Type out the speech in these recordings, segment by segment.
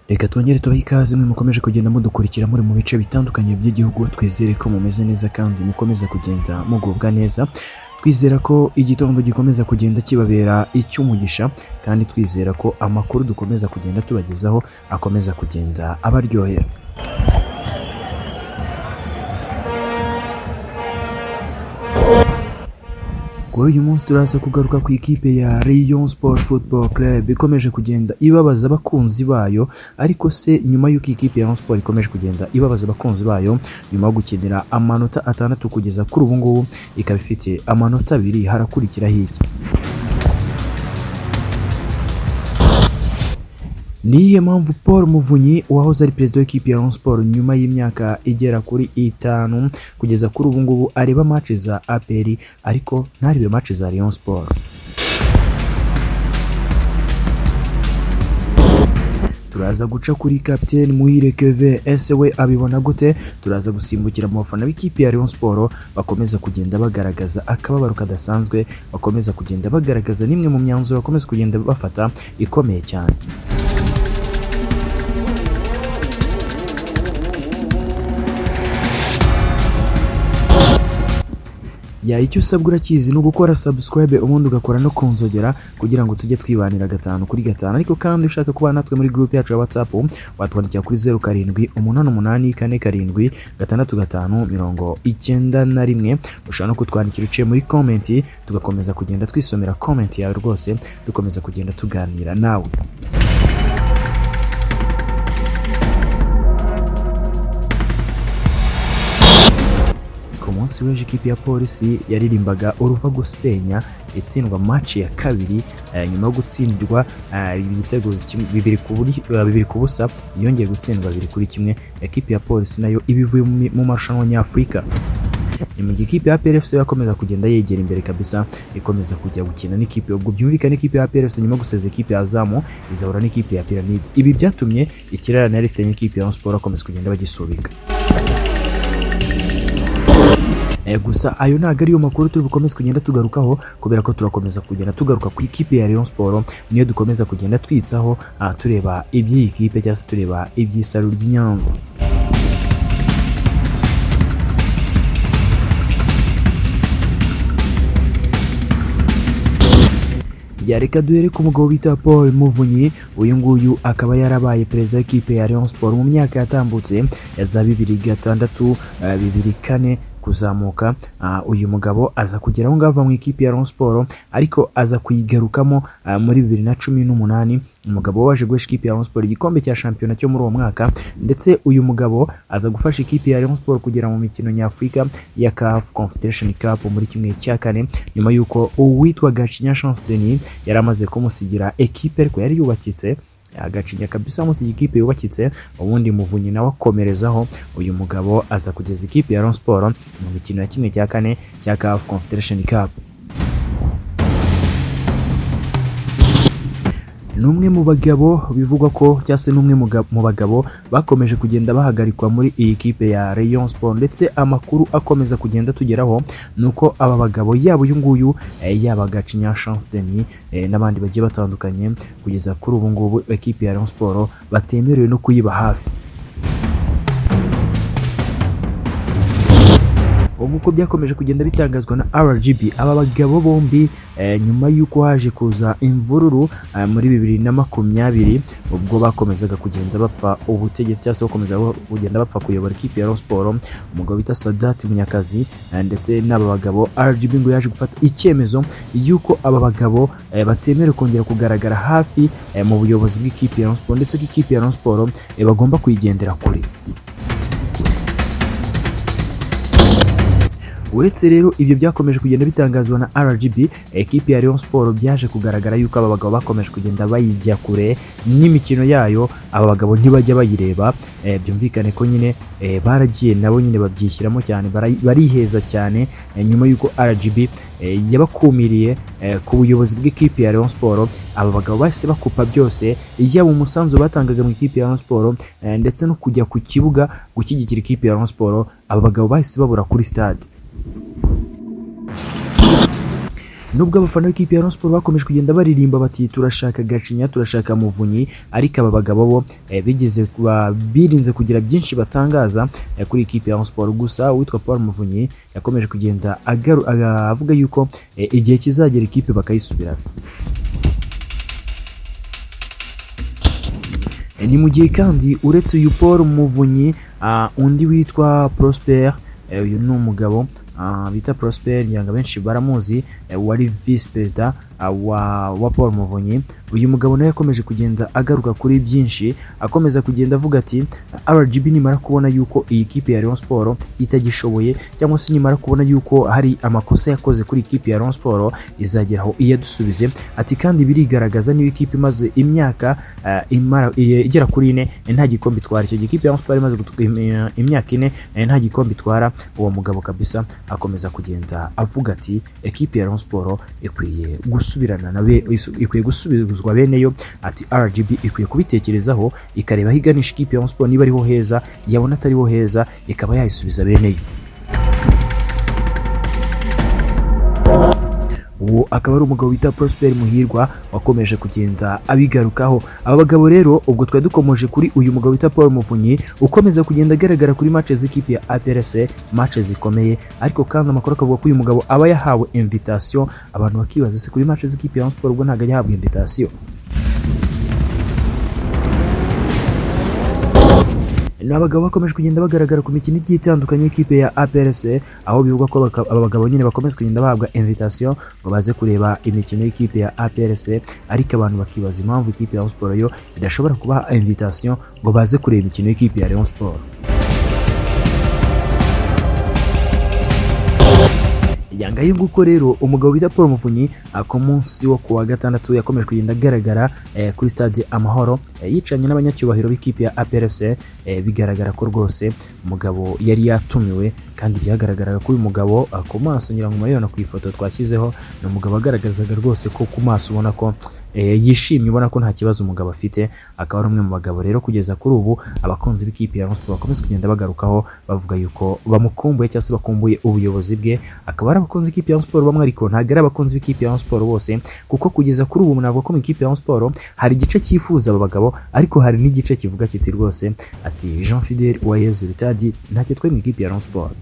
Reka twongere tubahe ikaze mwe mukomeje kugenda mudukurikira muri mu bice bitandukanye by'igihugu. Twizere ko mumeze neza kandi mukomeza kugenda mugubwa neza. Twizera ko igitondo gikomeza kugenda kibabera icy'umugisha, kandi twizera ko amakuru dukomeza kugenda tubagezaho akomeza kugenda abaryohera. Kuri uyu munsi turaza kugaruka ku ikipe ya Rayon Sport Football Club ikomeje kugenda ibabaza abakunzi bayo, ariko se nyuma y'uko ikipe ya Rayon Sport ikomeje kugenda ibabaza abakunzi bayo nyuma yo gukinira amanota 6 kugeza kuri ubu ngubu, ikaba ifite amanota 2, harakurikiraho iki? Niye mpamvu Paul Muvunyi wahoze ari perezida w'ikipe ya Rayon Sport nyuma y'imyaka igera kuri 5 kugeza kuri ubu ngubu areba match za APR ariko ntaribe match za Rayon Sport. Turaza guca kuri Captain Muhire Keve, ese we abibona gute? Turaza gusimbukira mu bafana b'ikipe ya Rayon Sport bakomeza kugenda bagaragaza akababaro kadasanzwe, bakomeza kugenda bagaragaza nimwe mu myanzuro bakomeza kugenda bafata ikomeye cyane. Ya icyo usabwa urakizi no gukora subscribe ubundi ugakora no kunzogera kugira ngo tujye twibanira 5 kuri 5. Ariko kandi ushaka kuba natwe muri group yacu ya WhatsApp watwandikira kuri 0788466591. Ushaka no kutwandikira uciye muri comment tugakomeza kugenda twisomera comment yawe rwose, dukomeza kugenda tuganira nawe. Umunsi w'ejo ikipe ya polisi yaririmbaga uruva gusenya itsindwa match ya kabiri nyuma yo gutsindwa ibitego 2 ku busa, yongeye gutsindwa 2-1. Ikipe ya polisi nayo ibivuye mu marushanwa nyafrika. Ni mu gikipe ya PRFC yakomeza kugenda yegera imbere kabisa, ikomeza kujya gukina n'ikipe ubwo byumvikana ikipe ya PRFC nyuma guseza ikipe ya Azam izahura n'ikipe ya Pyramid. Ibi byatumye ikirarane yari ifite n'ikipe ya Rayon Sport akomeza kugenda bagisubika. Gusa ayo ntago ariyo makuru turi bukomeze kugenda tugarukaho, kubera ko turakomeza kugenda tugaruka ku ikipe ya Rayon Sport, niyo dukomeza kugenda twitsaho tureba iby'iyi kipe cyangwa tureba iby'isaro ry'Inyanza. Reka duhere ku mugabo bita Paul Muvunyi. Uyu nguyu akaba yarabaye perezida w'ikipe ya Rayon Sport mu myaka yatambutse ya za 2006 2004 kuzamuka. Uyu mugabo aza kugeraho ngava mu ikipe ya Rayon Sport, ariko aza kuyigarukamo muri 2018. Umugabo waje guhesha ikipe ya Rayon Sport igikombe cya shampiyona cyo muri uwo mwaka, ndetse uyu mugabo aza gufasha ikipe ya Rayon Sport kugera mu mikino nyafrika ya CAF Confederation Cup muri kimwe cya 4, nyuma yuko uwitwa Gacinya Chance Denis yaramaze kumusigira ekipe ariko yari yubakitse. Agacinya kabisa musiga ikipe yubakitse, ubundi Muvunyi nawe akomerezaho. Uyu mugabo aza kugeza ikipe ya Rayon Sport mu mikino ya kimwe cya 4 cya CAF Confederation Cup. Numwe mu bagabo bivugwa ko cyase numwe mu bagabo bakomeje kugenda bahagarikwa muri iyi kipe ya Rayon Sport, ndetse amakuru akomeza kugenda tugeraho nuko aba bagabo yabo uyu nguyu yaba Gacinya Chance Denis n'abandi bagiye batandukanye kugeza kuri ubu ngubu ikipe ya Rayon Sport batemerewe no kuyiba hafi. Uko byakomeje kugenda bitangazwa na RGB, aba bagabo bombi nyuma y'uko haje kuza imvururu muri 2020 ubwo bakomezaga kugenda bapfa ubutegetsi cyangwa bakomeza kugenda bapfa kuyobora ikipe ya Rayon Sport, umugabo bita Sadat Munyakazi, ndetse n'aba bagabo RGB ngo yaje gufata icyemezo y'uko aba bagabo batemere kongera kugaragara hafi mu buyobozi bw'ikipe ya Rayon Sport, ndetse ikipe ya Rayon Sport bagomba kuyigendera kure. Uretse rero ibyo byakomeje kugenda bitangazwa na RGB, ekipe ya Rayon Sport byaje kugaragara yuko aba bagabo bakomeje kugenda bayijya kure n'imikino yayo, aba bagabo ntibajya bayireba. Byumvikane ko nyine baragiye nabo nyine babyishyiramo cyane, bariheza cyane nyuma yuko RGB yabakumiriye ku buyobozi bw'ikipe ya Rayon Sport. Aba bagabo bahise bakupa byose, yaba umusanzu batangaga mu ikipe ya Rayon Sport ndetse no kujya ku kibuga gushyigikira ikipe ya Rayon Sport. Aba bagabo bahise babura kuri stade. nubwo abafana b'ikipe ya Rayon Sport bakomeje kugenda baririmba bati turashaka Gacinya turashaka Muvunyi, ariko aba bagabo bo birinze kugira byinshi batangaza kuri ikipe ya Rayon Sport. Gusa witwa Paul Muvunyi yakomeje kugenda avuga yuko igihe kizagera ikipe bakayisubirana. Ni mu gihe kandi uretse uyu Paul Muvunyi undi witwa Prosper, uyu ni umugabo bita Prosper nyanga benshi baramuzi, wari vice president wa Paul Muvunyi. Uyu mugabo nawe yakomeje kugenda agaruka kuri byinshi, akomeza kugenda avuga ati RGB nimara kubona yuko iyi kipe ya Rayon Sport itagishoboye, cyangwa se nimara kubona yuko hari amakosa yakoze kuri ikipe ya Rayon Sport, izageraho iyadusubize. Ati kandi birigaragaza niyo ikipe imaze imyaka igera kuri 4 nta gikombe itwara. Icyo gikipe ya Rayon Sport imaze imyaka 4 nta gikombe itwara. Uwo mugabo kabisa akomeza kugenda avuga ati ekipe ya Rayon Sport ikwiye gusubirana nawe, ikwiye gusubizwa beneyo. Ati RGB ikwiye kubitekerezaho ikareba higanisha ikipe ya Rayon Sport, niba ariho heza yabona atariho heza ikaba yayisubiza beneyo. uwo akaba ari umugabo bita Prosper Muhirwa wakomeje kugenda abigarukaho. Aba bagabo rero ubwo twari dukomeje kuri uyu mugabo bita Paul Muvunyi ukomeza kugenda agaragara kuri matches z'ikipe ya APRFC, matches zikomeye, ariko kandi amakuru akavuga ko uyu mugabo aba yahawe invitation. Abantu bakibaza se kuri matches z'ikipe ya Rayon Sport ubwo ntago yahabwa invitation. N'abagabo bakomeje kugenda bagaragara ku mikino igiye itandukanye y'ikipe ya APRFC, aho bivugwa ko aba bagabo nyine bakomeza kugenda bahabwa invitation ngo baze kureba imikino y'ikipe ya APRFC, ariko abantu bakibaza impamvu ikipe ya Rayon Sport yo idashobora kubaha invitation ngo baze kureba imikino y'ikipe ya Rayon Sport. Yanga y'inguko rero umugabo bita Paul Muvunyi ku munsi wo kuwa gatandatu yakomeje kugenda agaragara kuri stade Amahoro yicanye n'abanyacyubahiro b'ikipe ya APRFC. Bigaragara ko rwose umugabo yari yatumiwe, kandi byagaragaraga ko uyu mugabo ku maso nyirango murabibona ku ifoto twashyizeho, ni umugabo agaragazaga rwose ko ku maso ubona ko yishimye, ubona ko nta kibazo umugabo afite. Akaba ari umwe mu bagabo rero kugeza kuri ubu abakunzi b'ikipe ya Rayon Sport bakomeza kugenda bagarukaho bavuga yuko bamukumbuye cyangwa se bakumbuye ubuyobozi bwe. Akaba ari abakunzi b'ikipe ya Rayon Sport bamwe, ariko ntabwo ari abakunzi b'ikipe ya Rayon Sport bose, kuko kugeza kuri ubu navuga ko mu ikipe ya Rayon Sport hari igice cyifuza aba bagabo, ariko hari n'igice kivuga kiti rwose ati Jean Fidel Uwayezu Bitadi ntacyo twe mu ikipe ya Rayon Sport.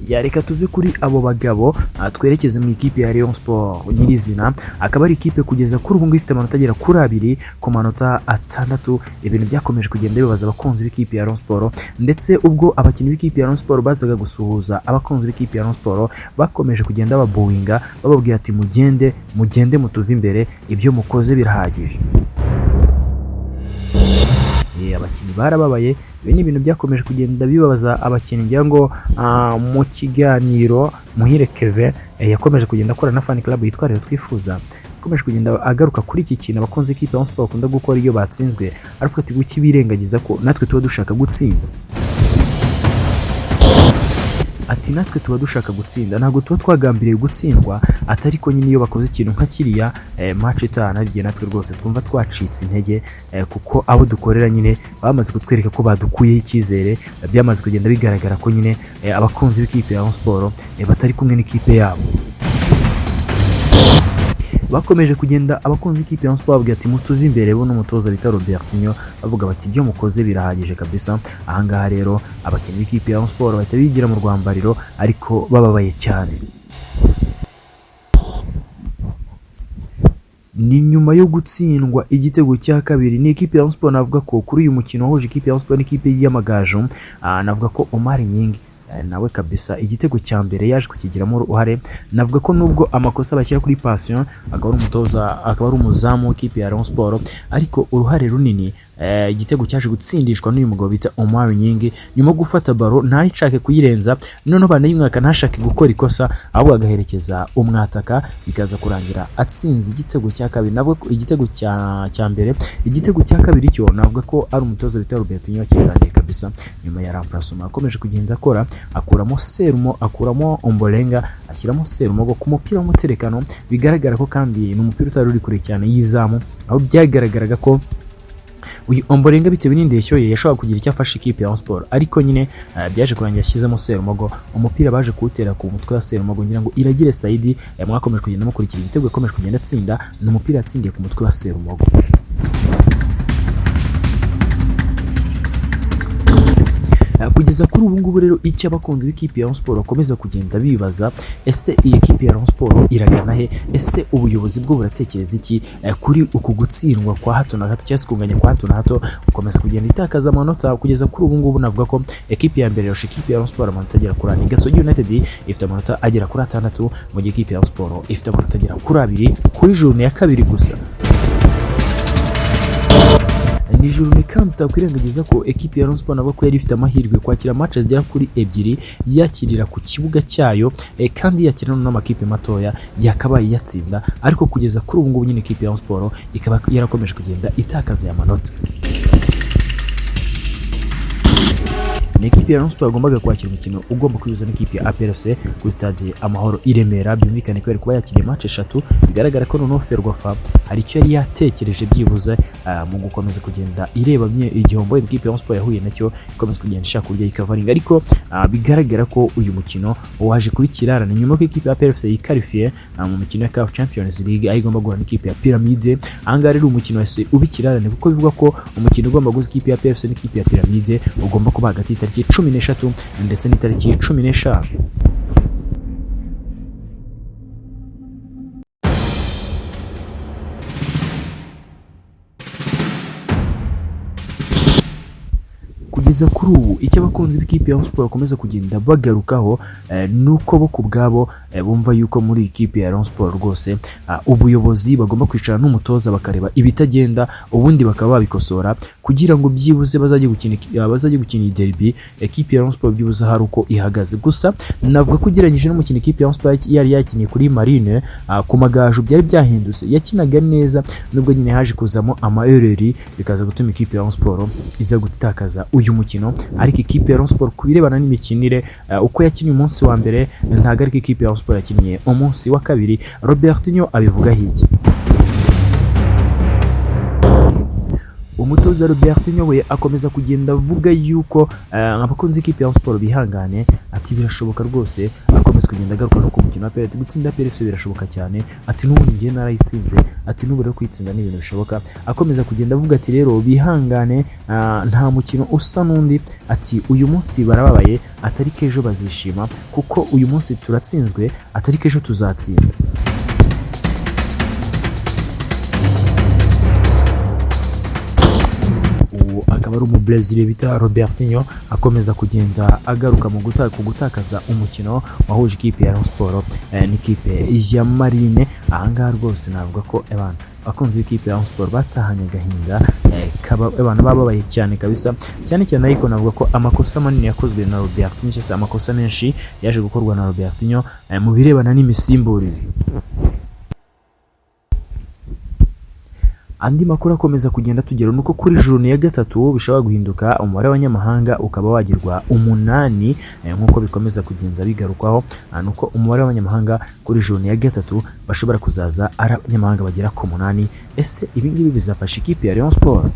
Yareka tuve kuri abo bagabo twerekeze mu ikipe ya Rayon Sport nyirizina. Akaba ari ikipe kugeza kuri ubu ifite amanota agera kuri 2 ku manota 6. Ibintu byakomeje kugenda bibaza abakunzi b'ikipe ya Rayon Sport, ndetse ubwo abakinnyi b'ikipe ya Rayon Sport bazaga gusuhuza abakunzi b'ikipe ya Rayon Sport bakomeje kugenda babuinga bababwira ati mugende mutuve imbere, ibyo mukoze birahagije. Abakinnyi barababaye. Ibi ni ibintu byakomeje kugenda bibabaza abakinnyi, ngira ngo mu kiganiro Muhire Kevin yakomeje kugenda akora na fan club yitwa Rero Twifuza, yakomeje kugenda agaruka kuri iki kintu abakunzi b'ikipe ya Rayon Sport bakunda gukora iyo batsinzwe, aravuga ati guki birengagiza ko natwe tuba dushaka gutsinda. Ati natwe tuba dushaka gutsinda, ntabwo tuba twagambiriye gutsindwa. Atari ko nyine iyo bakoze ikintu nka kiriya match itana bigiye natwe rwose twumva twacitse intege, kuko abo dukorera nyine bamaze kutwereka ko badukuyeho icyizere. Byamaze kugenda bigaragara ko nyine abakunzi b'ikipe ya Rayon Sport batari kumwe n'ikipe yabo. Bakomeje kugenda abakunzi b'ikipe ya Rayon Sport bavuga ati mutuve imbere bo n'umutoza bita Robertinho, bavuga bati ibyo mukoze birahagije kabisa. Ahangaha rero abakinnyi b'ikipe ya Rayon Sport bahita bigira mu rwambariro, ariko bababaye cyane. Ni nyuma yo gutsindwa igitego cya kabiri ni ikipe ya Rayon Sport, navuga ko kuri uyu mukino wahuje ikipe ya Rayon Sport n'ikipe y'Amagaju, navuga ko Omar Nyingi nawe kabisa igitego cya mbere yaje kukigiramo uruhare. Navuga ko nubwo amakosa bashyira kuri Passion akaba ari umutoza, akaba ari umuzamu w'ikipe ya Rayon Sport, ariko uruhare runini igitego cyaje gutsindishwa n'uyu mugabo bita Omar Nyingi nyuma gufata baro ntayishake kuyirenza, noneho banayimwaka ntashake gukora ikosa, ahubwo agaherekeza umwataka, bikaza kurangira atsinze igitego cya kabiri. Navuga ko igitego cya mbere, igitego cya kabiri cyo navuga ko ari umutoza bita Robertinho wakitangiye kabisa. Nyuma ya remplacement akomeje kugenda akora, akuramo Serumo, akuramo Ombolenga, ashyiramo Serumo go ku mupira w'umuterekano. Bigaragara ko kandi ni umupira utari uri kure cyane yizamu, aho byagaragaraga ko uyu Ombolenga bitewe n'indeshyo ye yashobora kugira icyo afasha ikipe ya Rayon Sport, ariko nyine byaje kurangira ashyizemo Serumogo. Umupira baje kuwutera ku mutwe wa Serumogo, ngira ngo Iragire Saidi mwakomeje kugenda mukurikira igitego yakomeje kugenda atsinda, ni umupira yatsindiye ku mutwe wa Serumogo. Kugeza kuri ubu ngubu rero icyo abakunzi b'ikipe ya Rayon Sport bakomeza kugenda bibaza, ese iyi kipe ya Rayon Sport iragana he? Ese ubuyobozi bwo buratekereza iki kuri uku gutsindwa kwa hato na hato cyangwa se kunganya kwa hato na hato ukomeza kugenda itakaza amanota? Kugeza kuri ubu ngubu navuga ko ekipe ya mbere yoshe ikipe ya Rayon Sport amanota agera kuri 4, Gasogi United ifite amanota agera kuri 6, mu gihe ikipe ya Rayon Sport ifite amanota agera kuri 2 kuri journée ya kabiri gusa. Ni journée kandi utakwirengagiza ko ekipe ya Rayon Sport nabo ko yari ifite amahirwe kwakira match zigera kuri 2 yakirira ku kibuga cyayo, kandi yakirana n'amakipe matoya yakabaye yatsinda, ariko kugeza kuri ubu ngubu nyine ekipe ya Rayon Sport ikaba yarakomeje kugenda itakaza ya manota. Ni ekipe ya Rayon Sport agombaga kwakira umukino ugomba kwihuza n'ikipe ya APR FC kuri stade Amahoro i Remera, byumvikane ko yari kuba yakiriye match 3. Bigaragara ko noneho Ferwafa hari icyo yari yatekereje byibuze mu gukomeza kugenda ireba igihombo ekipe ya Rayon Sport yahuye nacyo, ikomeza kugenda ishaka uburyo ikavaringa, ariko bigaragara ko uyu mukino waje kuri kirarane nyuma ko ikipe ya APR FC yikarifiye mu mukino ya CAF Champions League aho igomba guhura n'ikipe ya Pyramide. Ahangaha rero umukino wese ubikirarane kuko bivuga ko umukino ugomba guhuza ikipe ya APR FC n'ikipe ya Pyramide ugomba kuba hagati y'itariki 13 ndetse n'itariki 15. Kugeza kuri ubu icyo abakunzi b'ikipe ya Rayon Sport bakomeza kugenda bagarukaho nuko bo kubwabo bumva yuko muri ikipe ya Rayon Sport rwose ubuyobozi bagomba kwicara n'umutoza bakareba ibitagenda, ubundi bakaba babikosora kugira ngo byibuze bazajye gukina derby ekipe ya Rayon Sport byibuze hari uko ihagaze. Gusa navuga ko ugereranyije n'umukino ikipe ya Rayon Sport yari yakiniye kuri Marine ku magaju byari byahindutse, yakinaga neza nubwo nyine haje kuzamo amaereri bikaza gutuma ikipe ya Rayon Sport iza gutakaza uyu mukino. Ariko ikipe ya Rayon Sport kubirebana n'imikinire uko yakinnye umunsi wa mbere ntago ariko ikipe ya Rayon Sport yakinnye umunsi wa kabiri. Robertinho abivuga hiki, umutoza Robertinho we akomeza kugenda avuga yuko abakunzi ikipe ya Rayon Sport bihangane, ati birashoboka rwose, akomeza kugenda agaruka no ku mukino wa PRT gutsinda PRFC birashoboka cyane, ati n'ubu ngiye narayitsinze, ati n'ubu rero kwitsinda ni ibintu bishoboka. Akomeza kugenda avuga ati rero bihangane, nta mukino usa n'undi, ati uyu munsi barababaye, atari kejo bazishima kuko uyu munsi turatsinzwe, atari kejo tuzatsinda. Akaba ari umubrazil bita Robertinho akomeza kugenda agaruka mu gutakaza umukino wahuje ikipe ya Rayon Sport n'ikipe ya Marine. Ahangaha rwose navuga ko abantu bakunze ikipe ya Rayon Sport batahanye agahinda, abantu bababaye cyane kabisa, cyane cyane ariko navuga ko amakosa manini yakozwe na Robertinho, cyangwa amakosa menshi yaje gukorwa na Robertinho mu birebana n'imisimburize. Andi makuru akomeza kugenda tugera nuko kuri journée ya gatatu bishobora guhinduka umubare w'abanyamahanga ukaba wagirwa 8 nkuko bikomeza kugenda bigarukwaho, nuko umubare w'abanyamahanga kuri journée ya gatatu bashobora kuzaza ari abanyamahanga bagera ku 8. Ese ibi ngibi bizafasha ikipe ya Rayon Sport?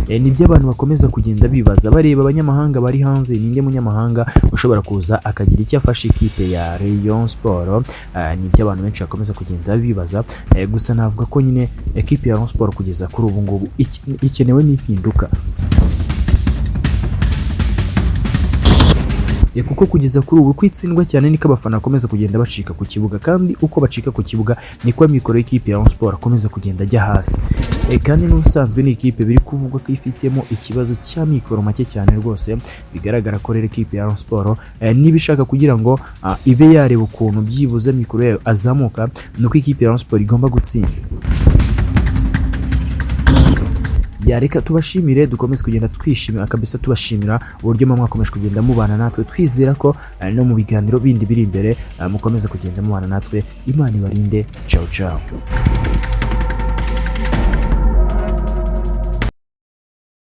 Nibyo abantu bakomeza kugenda bibaza bareba abanyamahanga bari hanze, ninde munyamahanga ushobora kuza akagira icyo afasha ikipe ya Rayon Sport. Nibyo abantu benshi bakomeza kugenda bibaza, gusa navuga ko nyine ikipe ya Rayon Sport kugeza kuri ubu ngubu ikenewe n'impinduka, kuko kugeza kuri ubu kwitsindwa cyane niko abafana bakomeza kugenda bacika ku kibuga, kandi uko bacika ku kibuga niko mikoro y'ikipe ya Rayon Sport akomeza kugenda ajya hasi. Kandi n'ubusanzwe ni ikipe biri kuvuga ko ifitemo ikibazo cya mikoro make cyane rwose. Bigaragara ko rero ikipe ya Rayon Sport nibishaka kugira ngo ibe yareba ukuntu byibuze mikoro yayo azamuka, nuko ikipe ya Rayon Sport igomba gutsinda. Reka tubashimire, dukomeze kugenda twishimira kabisa, tubashimira uburyo mwakomeje kugenda mubana natwe, twizera ko no mu biganiro bindi biri imbere mukomeze kugenda mubana natwe. Imana ibarinde. Ciao ciao.